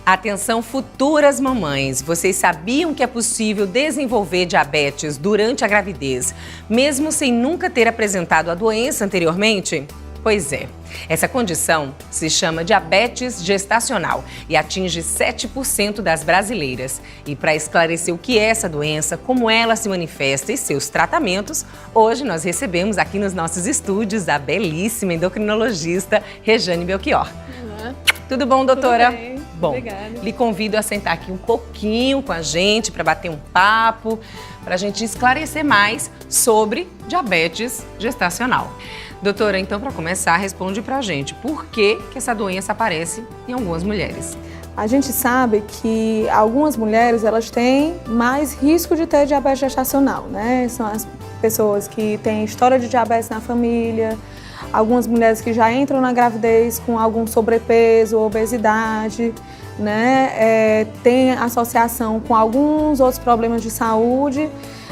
Atenção, futuras mamães, vocês sabiam que é possível desenvolver diabetes durante a gravidez, mesmo sem nunca ter apresentado a doença anteriormente? Pois é, essa condição se chama diabetes gestacional e atinge 7% das brasileiras. E para esclarecer o que é essa doença, como ela se manifesta e seus tratamentos, hoje nós recebemos aqui nos nossos estúdios a belíssima endocrinologista Rejane Belchior. Olá. Tudo bom, doutora? Tudo bem. Bom, obrigada. Lhe convido a sentar aqui um pouquinho com a gente para bater um papo, para a gente esclarecer mais sobre diabetes gestacional. Doutora, então, para começar, responde para a gente por que essa doença aparece em algumas mulheres. A gente sabe que algumas mulheres elas têm mais risco de ter diabetes gestacional, né? São as pessoas que têm história de diabetes na família, algumas mulheres que já entram na gravidez com algum sobrepeso, obesidade, né? Tem associação com alguns outros problemas de saúde,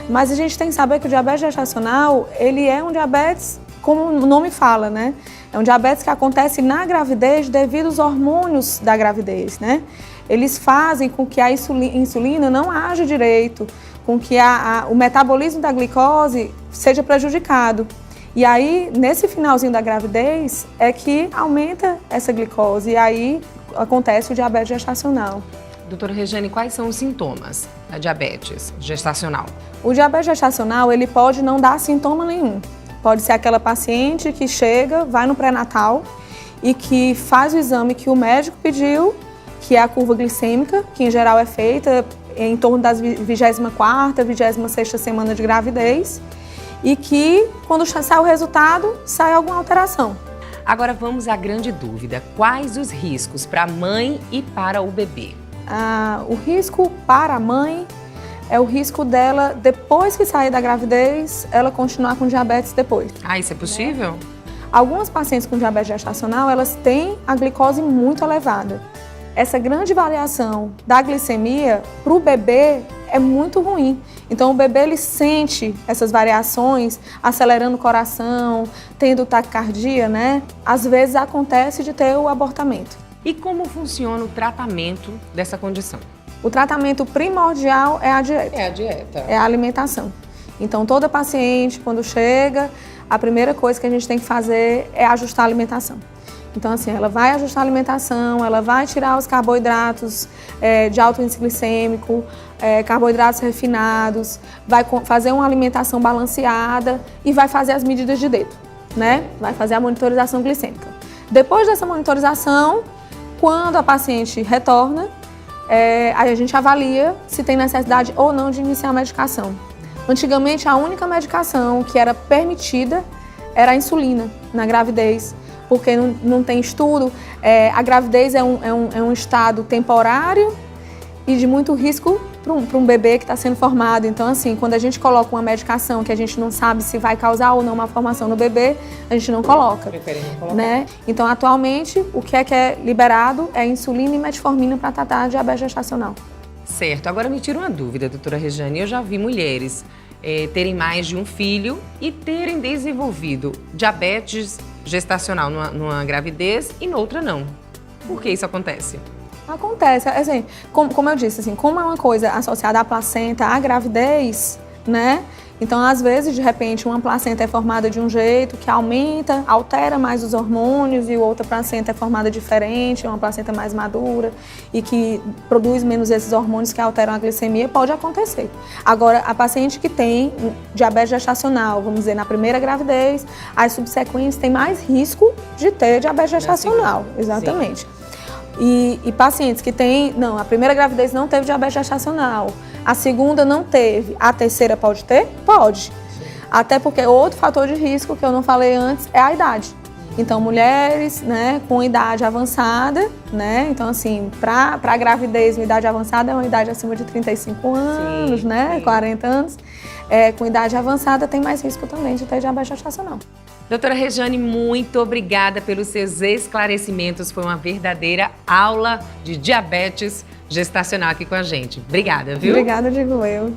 mas a gente tem que saber que o diabetes gestacional, ele é um diabetes, como o nome fala, né? É um diabetes que acontece na gravidez devido aos hormônios da gravidez, né? Eles fazem com que a insulina não age direito, com que o metabolismo da glicose seja prejudicado. E aí, nesse finalzinho da gravidez, é que aumenta essa glicose e aí acontece o diabetes gestacional. Doutora Rejane, quais são os sintomas da diabetes gestacional? O diabetes gestacional, ele pode não dar sintoma nenhum. Pode ser aquela paciente que chega, vai no pré-natal e que faz o exame que o médico pediu, que é a curva glicêmica, que em geral é feita em torno das 24ª, 26ª semana de gravidez, e que, quando sai o resultado, sai alguma alteração. Agora vamos à grande dúvida. Quais os riscos para a mãe e para o bebê? O risco para a mãe é o risco dela, depois que sair da gravidez, ela continuar com diabetes depois. Isso é possível? Algumas pacientes com diabetes gestacional, elas têm a glicose muito elevada. Essa grande variação da glicemia para o bebê é muito ruim. Então o bebê ele sente essas variações, acelerando o coração, tendo taquicardia, né? Às vezes acontece de ter o abortamento. E como funciona o tratamento dessa condição? O tratamento primordial é a dieta. É a dieta. É a alimentação. Então toda paciente, quando chega, a primeira coisa que a gente tem que fazer é ajustar a alimentação. Então, assim, ela vai ajustar a alimentação, ela vai tirar os carboidratos de alto índice glicêmico, carboidratos refinados, vai fazer uma alimentação balanceada e vai fazer as medidas de dedo, né? Vai fazer a monitorização glicêmica. Depois dessa monitorização, quando a paciente retorna, aí a gente avalia se tem necessidade ou não de iniciar a medicação. Antigamente, a única medicação que era permitida era a insulina na gravidez, porque não tem estudo. A gravidez é um estado temporário e de muito risco para um bebê que está sendo formado. Então, assim, quando a gente coloca uma medicação que a gente não sabe se vai causar ou não uma formação no bebê, a gente não coloca. Prefere não colocar. Né? Então, atualmente, o que é liberado é insulina e metformina para tratar diabetes gestacional. Certo. Agora me tira uma dúvida, doutora Rejane. Eu já vi mulheres terem mais de um filho e terem desenvolvido diabetes gestacional numa gravidez e noutra não. Por que isso acontece? Acontece, assim, como eu disse, assim, como é uma coisa associada à placenta, à gravidez, né? Então, às vezes, de repente, uma placenta é formada de um jeito que aumenta, altera mais os hormônios e outra placenta é formada diferente, uma placenta mais madura e que produz menos esses hormônios que alteram a glicemia, pode acontecer. Agora, a paciente que tem diabetes gestacional, vamos dizer, na primeira gravidez, as subsequentes têm mais risco de ter diabetes gestacional, exatamente. Sim. E pacientes que têm, a primeira gravidez não teve diabetes gestacional, a segunda não teve, a terceira pode ter? Pode. Sim. Até porque outro fator de risco que eu não falei antes é a idade. Então, mulheres, né, com idade avançada, né, então assim, para a gravidez, uma idade avançada é uma idade acima de 35 anos, sim, né, sim. 40 anos, com idade avançada tem mais risco também de ter diabetes gestacional. Doutora Rejane, muito obrigada pelos seus esclarecimentos. Foi uma verdadeira aula de diabetes gestacional aqui com a gente. Obrigada, viu? Obrigada, digo eu.